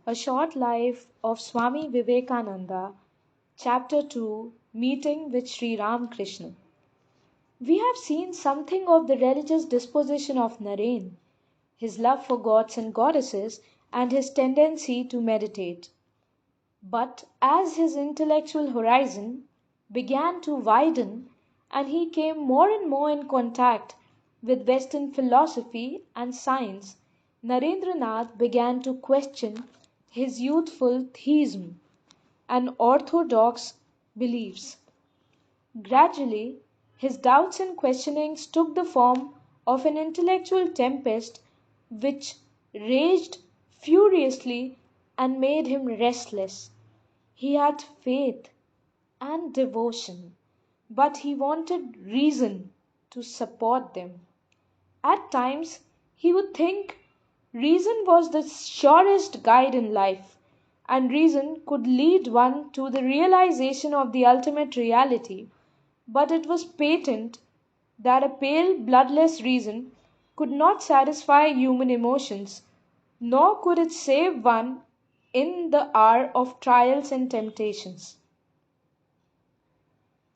A Short Life of Swami Vivekananda, Chapter 2, Meeting with Sri Ramkrishna. We have seen something of the religious disposition of Naren, his love for gods and goddesses, and his tendency to meditate. But as his intellectual horizon began to widen and he came more and more in contact with Western philosophy and science, Narendranath began to question his youthful theism and orthodox beliefs. Gradually, his doubts and questionings took the form of an intellectual tempest which raged furiously and made him restless. He had faith and devotion, but he wanted reason to support them. At times, he would think reason was the surest guide in life, and reason could lead one to the realization of the ultimate reality. But it was patent that a pale, bloodless reason could not satisfy human emotions, nor could it save one in the hour of trials and temptations.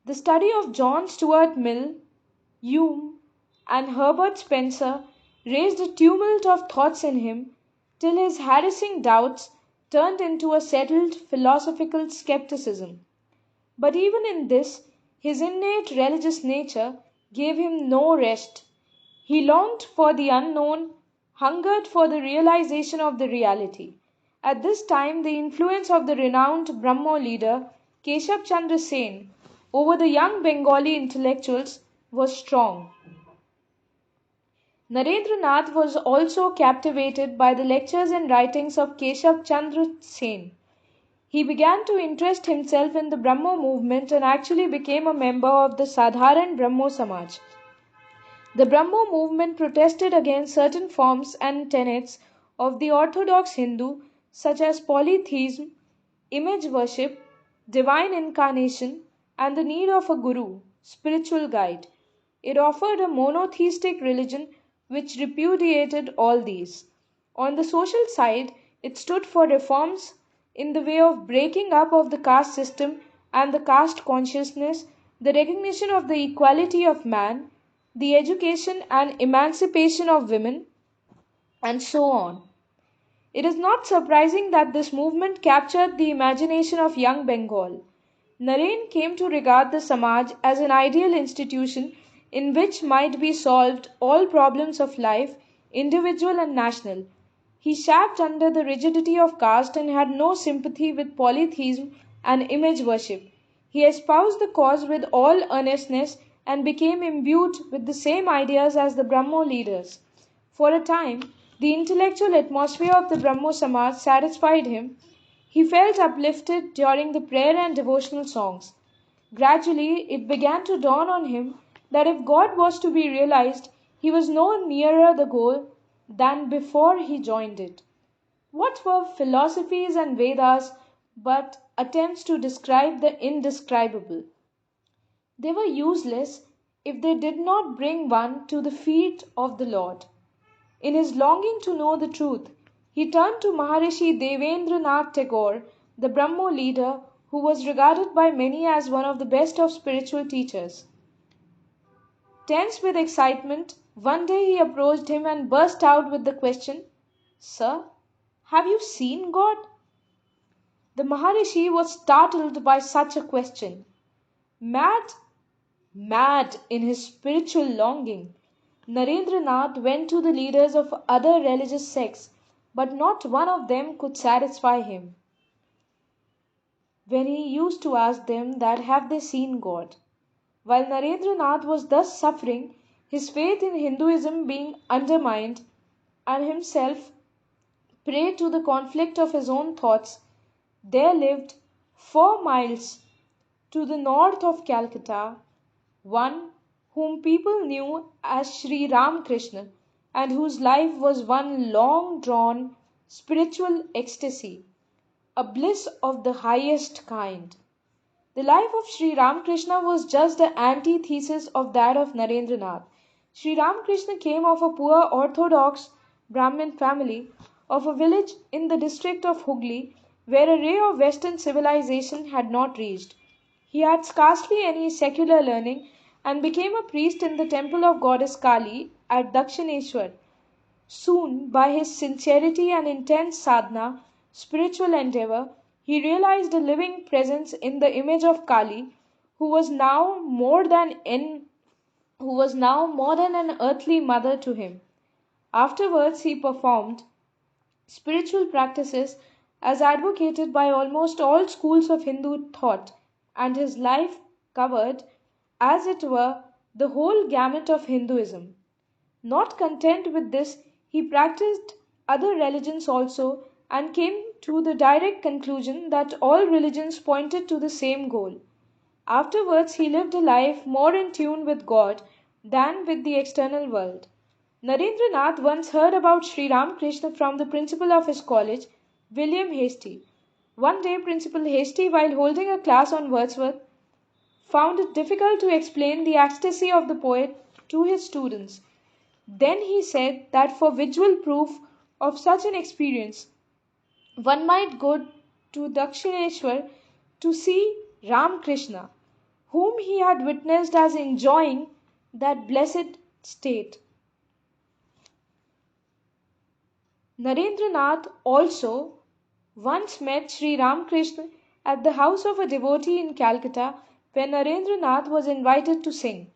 The study of John Stuart Mill, Hume, and Herbert Spencer raised a tumult of thoughts in him till his harassing doubts turned into a settled philosophical skepticism. But even in this, his innate religious nature gave him no rest. He longed for the unknown, hungered for the realization of the reality. At this time, the influence of the renowned Brahmo leader Keshav Chandra Sen over the young Bengali intellectuals was strong. Narendranath was also captivated by the lectures and writings of Keshav Chandra Sen. He began to interest himself in the Brahmo movement and actually became a member of the Sadharan Brahmo Samaj. The Brahmo movement protested against certain forms and tenets of the orthodox Hindu, such as polytheism, image worship, divine incarnation, and the need of a guru, spiritual guide. It offered a monotheistic religion which repudiated all these. On the social side, it stood for reforms in the way of breaking up of the caste system and the caste consciousness, the recognition of the equality of man, the education and emancipation of women, and so on. It is not surprising that this movement captured the imagination of young Bengal. Naren came to regard the Samaj as an ideal institution in which might be solved all problems of life, individual and national. He chafed under the rigidity of caste and had no sympathy with polytheism and image worship. He espoused the cause with all earnestness and became imbued with the same ideas as the Brahmo leaders. For a time, the intellectual atmosphere of the Brahmo Samaj satisfied him. He felt uplifted during the prayer and devotional songs. Gradually, it began to dawn on him that if God was to be realized, he was no nearer the goal than before he joined it. What were philosophies and Vedas but attempts to describe the indescribable? They were useless if they did not bring one to the feet of the Lord. In his longing to know the truth, he turned to Maharishi Devendranath Tagore, the Brahmo leader who was regarded by many as one of the best of spiritual teachers. Tense with excitement, one day he approached him and burst out with the question, "Sir, have you seen God?" The Maharishi was startled by such a question. Mad, mad in his spiritual longing, Narendranath went to the leaders of other religious sects, but not one of them could satisfy him when he used to ask them that have they seen God. While Narendranath was thus suffering, his faith in Hinduism being undermined, and himself prey to the conflict of his own thoughts, there lived 4 miles to the north of Calcutta one whom people knew as Sri Ramkrishna and whose life was one long drawn spiritual ecstasy, a bliss of the highest kind. The life of Sri Ramkrishna was just the antithesis of that of Narendranath. Sri Ramkrishna came of a poor orthodox Brahmin family of a village in the district of Hooghly where a ray of Western civilization had not reached. He had scarcely any secular learning and became a priest in the temple of goddess Kali at Dakshineshwar. Soon, by his sincerity and intense sadhana, spiritual endeavor, he realized a living presence in the image of Kali, who was now more than an earthly mother to him. Afterwards, he performed spiritual practices as advocated by almost all schools of Hindu thought, and his life covered, as it were, the whole gamut of Hinduism. Not content with this, he practiced other religions also and came to the direct conclusion that all religions pointed to the same goal. Afterwards, he lived a life more in tune with God than with the external world. Narendranath once heard about Sri Ramkrishna from the principal of his college, William Hastie. One day, Principal Hastie, while holding a class on Wordsworth, found it difficult to explain the ecstasy of the poet to his students. Then he said that for visual proof of such an experience, one might go to Dakshineshwar to see Ramkrishna, whom he had witnessed as enjoying that blessed state. Narendranath also once met Sri Ramkrishna at the house of a devotee in Calcutta when Narendranath was invited to sing.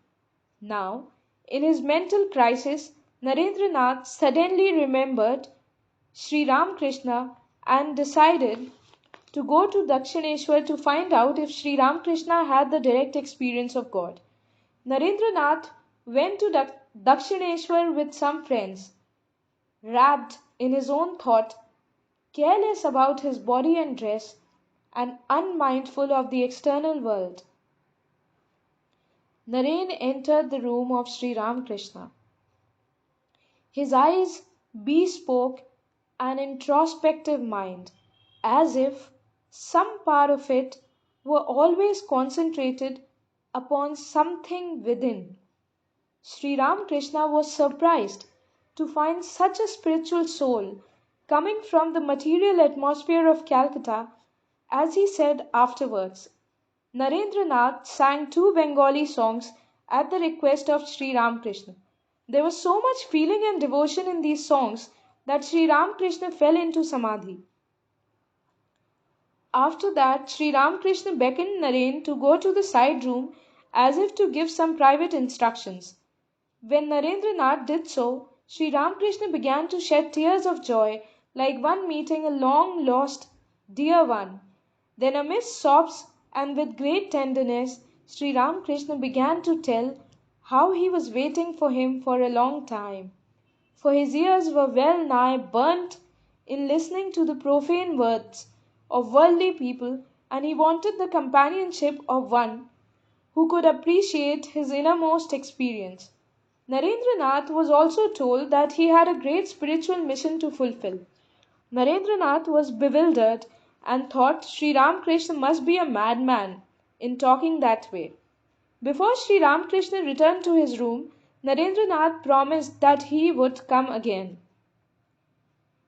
Now, in his mental crisis, Narendranath suddenly remembered Sri Ramkrishna and decided to go to Dakshineshwar to find out if Sri Ramkrishna had the direct experience of God. Narendranath went to Dakshineshwar with some friends, wrapped in his own thought, careless about his body and dress, and unmindful of the external world. Naren entered the room of Sri Ramkrishna. His eyes bespoke an introspective mind, as if some part of it were always concentrated upon something within. Sri Ramkrishna was surprised to find such a spiritual soul coming from the material atmosphere of Calcutta, as he said afterwards. Narendranath sang two Bengali songs at the request of Sri Ramkrishna. There was so much feeling and devotion in these songs that Sri Ramkrishna fell into samadhi. After that, Sri Ramkrishna beckoned Naren to go to the side room as if to give some private instructions. When Narendranath did so, Sri Ramkrishna began to shed tears of joy like one meeting a long lost dear one. Then amidst sobs and with great tenderness, Sri Ramkrishna began to tell how he was waiting for him for a long time, for his ears were well nigh burnt in listening to the profane words of worldly people, and he wanted the companionship of one who could appreciate his innermost experience. Narendranath was also told that he had a great spiritual mission to fulfill. Narendranath was bewildered and thought Sri Ramkrishna must be a madman in talking that way. Before Sri Ramkrishna returned to his room, Narendranath promised that he would come again.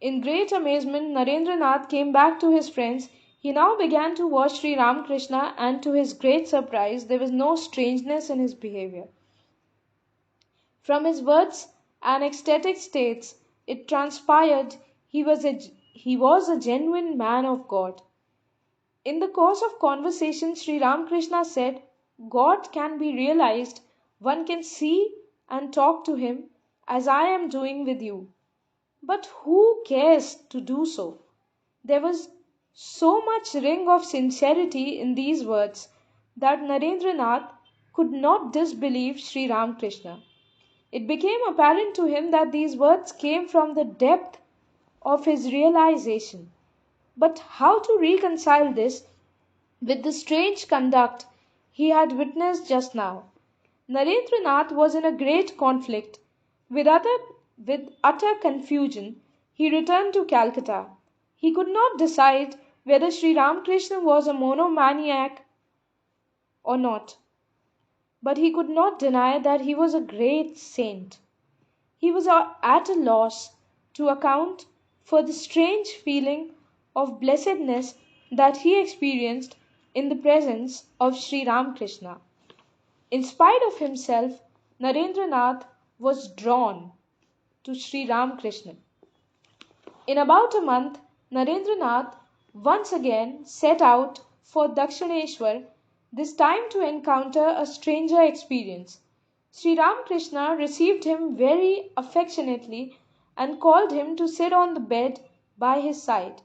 In great amazement, Narendranath came back to his friends. He now began to watch Sri Ramkrishna, and to his great surprise, there was no strangeness in his behavior. From his words and ecstatic states, it transpired he was a genuine man of God. In the course of conversation, Sri Ramkrishna said, God can be realized, one can see and talk to him as I am doing with you. But who cares to do so? There was so much ring of sincerity in these words that Narendranath could not disbelieve Sri Ramkrishna. It became apparent to him that these words came from the depth of his realization. But how to reconcile this with the strange conduct he had witnessed just now? Narendranath was in a great conflict. With utter confusion, he returned to Calcutta. He could not decide whether Sri Ramkrishna was a monomaniac or not, but he could not deny that he was a great saint. He was at a loss to account for the strange feeling of blessedness that he experienced in the presence of Sri Ramkrishna. In spite of himself, Narendranath was drawn to Sri Ramkrishna. In about a month, Narendranath once again set out for Dakshineshwar, this time to encounter a stranger experience. Sri Ramakrishna received him very affectionately and called him to sit on the bed by his side.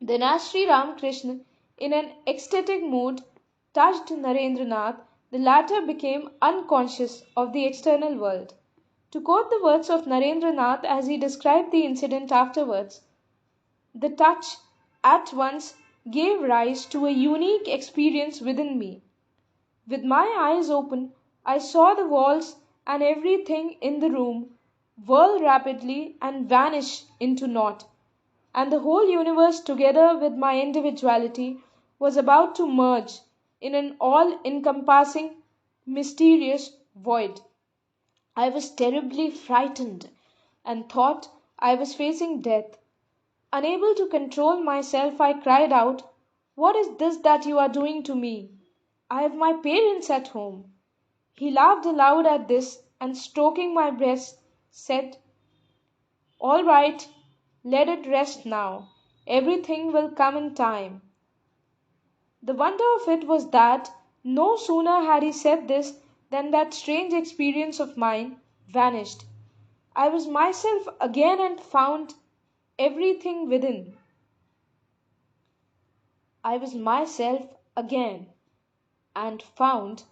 Then, as Sri Ramakrishna, in an ecstatic mood, touched Narendranath, the latter became unconscious of the external world. To quote the words of Narendranath as he described the incident afterwards, the touch at once gave rise to a unique experience within me. With my eyes open, I saw the walls and everything in the room whirl rapidly and vanish into naught, and the whole universe, together with my individuality, was about to merge in an all encompassing, mysterious void. I was terribly frightened and thought I was facing death. Unable to control myself, I cried out, "What is this that you are doing to me? I have my parents at home." He laughed aloud at this and, stroking my breast, said, "All right, let it rest now. Everything will come in time." The wonder of it was that no sooner had he said this than that strange experience of mine vanished. I was myself again and found everything within. I was myself again and found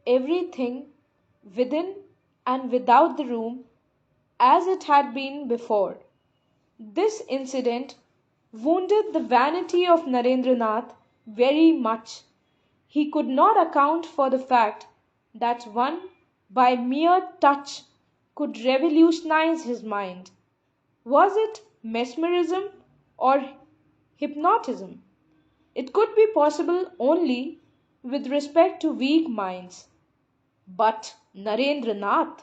everything within and without the room as it had been before. This incident wounded the vanity of Narendranath very much. He could not account for the fact that one, by mere touch, could revolutionize his mind. Was it mesmerism or hypnotism? It could be possible only with respect to weak minds. But Narendranath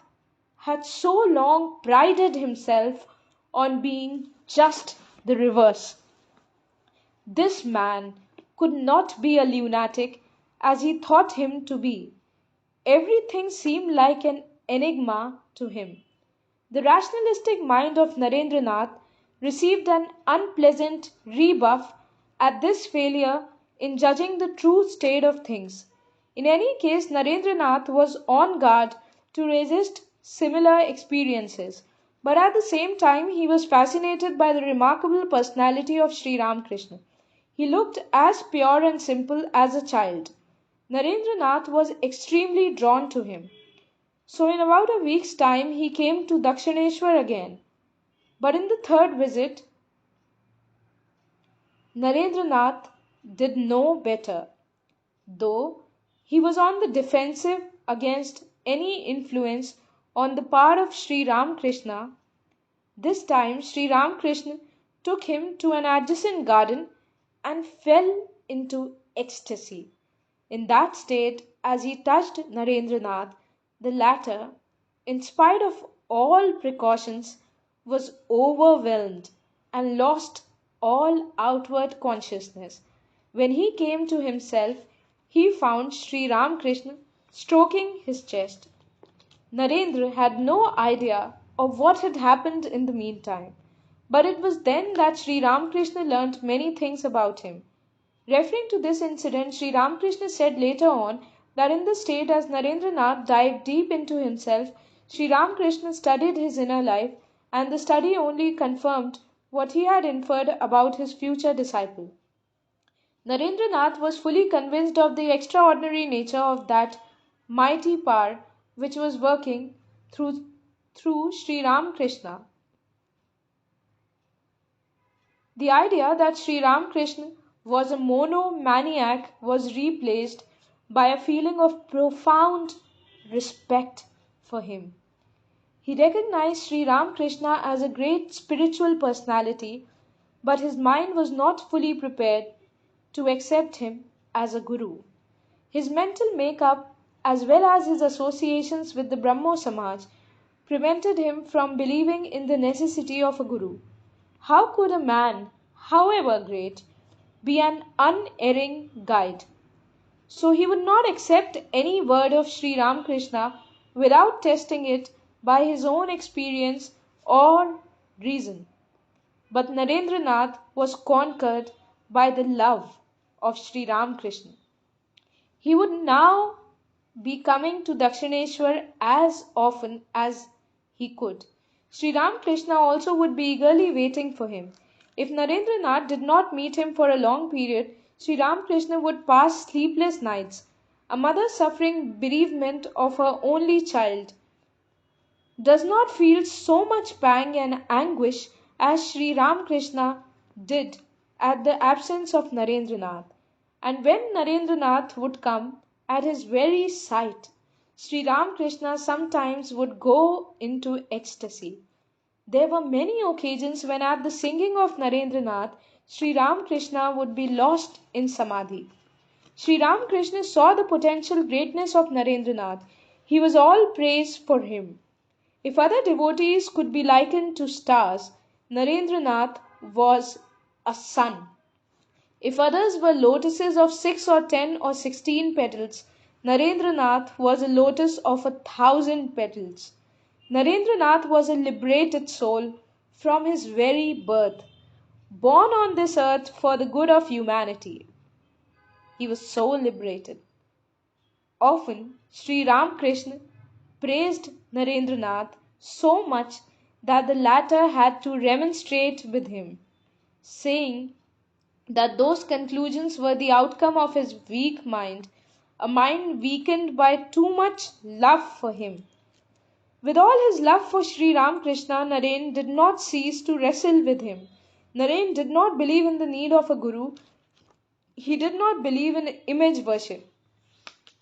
had so long prided himself on being just the reverse. This man could not be a lunatic as he thought him to be. Everything seemed like an enigma to him. The rationalistic mind of Narendranath received an unpleasant rebuff at this failure in judging the true state of things. In any case, Narendranath was on guard to resist similar experiences, but at the same time he was fascinated by the remarkable personality of Sri Ramkrishna. He looked as pure and simple as a child. Narendranath was extremely drawn to him. So in about a week's time he came to Dakshineshwar again. But in the third visit, Narendranath did no better. Though he was on the defensive against any influence on the part of Sri Ramkrishna, this time Sri Ramkrishna took him to an adjacent garden and fell into ecstasy. In that state, as he touched Narendranath, the latter, in spite of all precautions, was overwhelmed and lost all outward consciousness. When he came to himself, he found Sri Ramakrishna stroking his chest. Narendra had no idea of what had happened in the meantime, but it was then that Sri Ramakrishna learnt many things about him. Referring to this incident, Sri Ramakrishna said later on that in the state as Narendranath dived deep into himself, Sri Ramakrishna studied his inner life, and the study only confirmed what he had inferred about his future disciple. Narendranath was fully convinced of the extraordinary nature of that mighty power which was working through Sri Ramakrishna. The idea that Sri Ramakrishna was a monomaniac was replaced by a feeling of profound respect for him. He recognized Sri Ramakrishna as a great spiritual personality, but his mind was not fully prepared to accept him as a guru. His mental makeup, as well as his associations with the Brahmo Samaj, prevented him from believing in the necessity of a guru. How could a man, however great, be an unerring guide? So he would not accept any word of Sri Ramkrishna without testing it by his own experience or reason. But Narendranath was conquered by the love of Sri Ramkrishna. He would now be coming to Dakshineshwar as often as he could. Sri Ramakrishna also would be eagerly waiting for him. If Narendranath did not meet him for a long period, Sri Ramakrishna would pass sleepless nights. A mother suffering bereavement of her only child does not feel so much pang and anguish as Sri Ramakrishna did at the absence of Narendranath. And when Narendranath would come, at his very sight, Sri Ramakrishna sometimes would go into ecstasy. There were many occasions when at the singing of Narendranath, Sri Ramakrishna would be lost in samadhi. Sri Ramakrishna saw the potential greatness of Narendranath. He was all praise for him. If other devotees could be likened to stars, Narendranath was a sun. If others were lotuses of 6 or 10 or 16 petals, Narendranath was a lotus of 1,000 petals. Narendranath was a liberated soul from his very birth, born on this earth for the good of humanity. He was so liberated. Often Sri Ramakrishna praised Narendranath so much that the latter had to remonstrate with him, saying that those conclusions were the outcome of his weak mind, a mind weakened by too much love for him. With all his love for Sri Ramakrishna, Naren did not cease to wrestle with him. Naren did not believe in the need of a guru. He did not believe in image worship.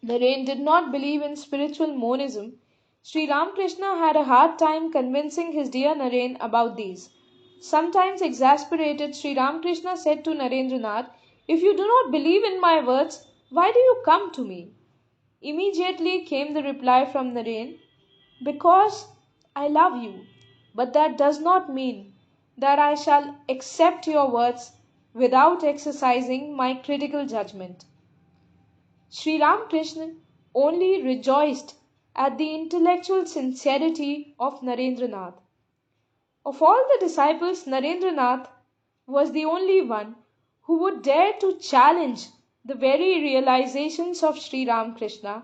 Naren did not believe in spiritual monism. Sri Ramakrishna had a hard time convincing his dear Naren about these. Sometimes exasperated, Sri Ramakrishna said to Narendranath, "If you do not believe in my words, why do you come to me?" Immediately came the reply from Naren, "Because I love you, but that does not mean that I shall accept your words without exercising my critical judgment." Sri Ramakrishna only rejoiced at the intellectual sincerity of Narendranath. Of all the disciples, Narendranath was the only one who would dare to challenge the very realizations of Sri Ramakrishna,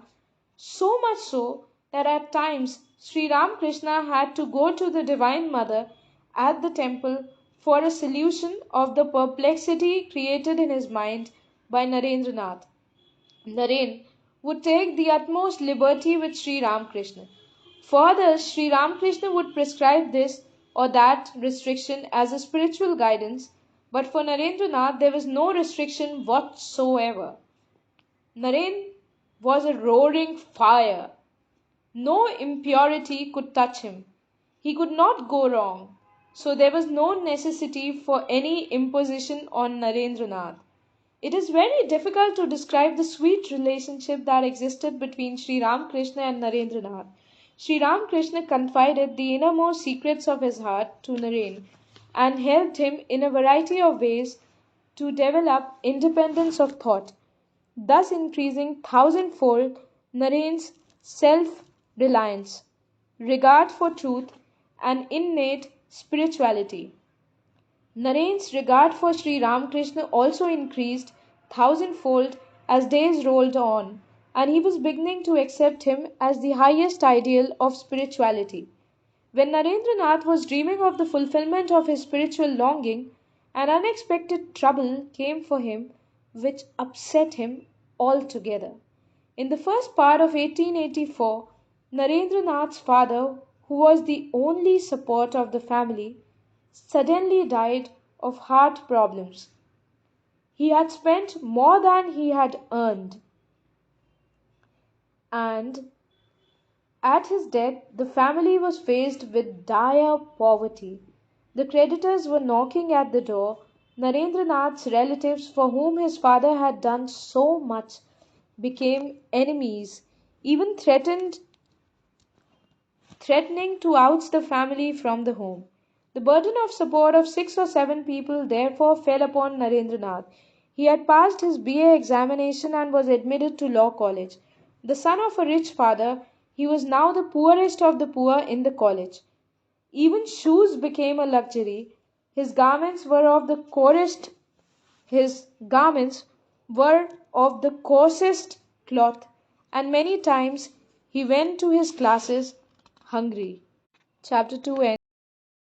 so much so that at times Sri Ramakrishna had to go to the Divine Mother at the temple for a solution of the perplexity created in his mind by Narendranath. Naren would take the utmost liberty with Sri Ramakrishna. Further, Sri Ramakrishna would prescribe this or that restriction as a spiritual guidance, but for Narendranath there was no restriction whatsoever. Naren was a roaring fire. No impurity could touch him. He could not go wrong. So there was no necessity for any imposition on Narendranath. It is very difficult to describe the sweet relationship that existed between Sri Ramakrishna and Narendranath. Sri Ramakrishna confided the innermost secrets of his heart to Naren and helped him in a variety of ways to develop independence of thought, thus increasing thousandfold Naren's self-reliance, regard for truth, and innate spirituality. Naren's regard for Sri Ramakrishna also increased thousandfold as days rolled on, and he was beginning to accept him as the highest ideal of spirituality. When Narendranath was dreaming of the fulfillment of his spiritual longing, an unexpected trouble came for him which upset him altogether. In the first part of 1884, Narendranath's father, who was the only support of the family, suddenly died of heart problems. He had spent more than he had earned, and at his death the family was faced with dire poverty. The creditors were knocking at the door. Narendranath's relatives, for whom his father had done so much, became enemies, even threatening to oust the family from the home. The burden of support of 6 or 7 people therefore fell upon Narendranath. He had passed his BA examination and was admitted to law college. The son of a rich father, he was now the poorest of the poor in the college. Even shoes became a luxury. His garments were of the coarsest his garments were of the coarsest cloth, and many times he went to his classes hungry. Chapter 2 ends.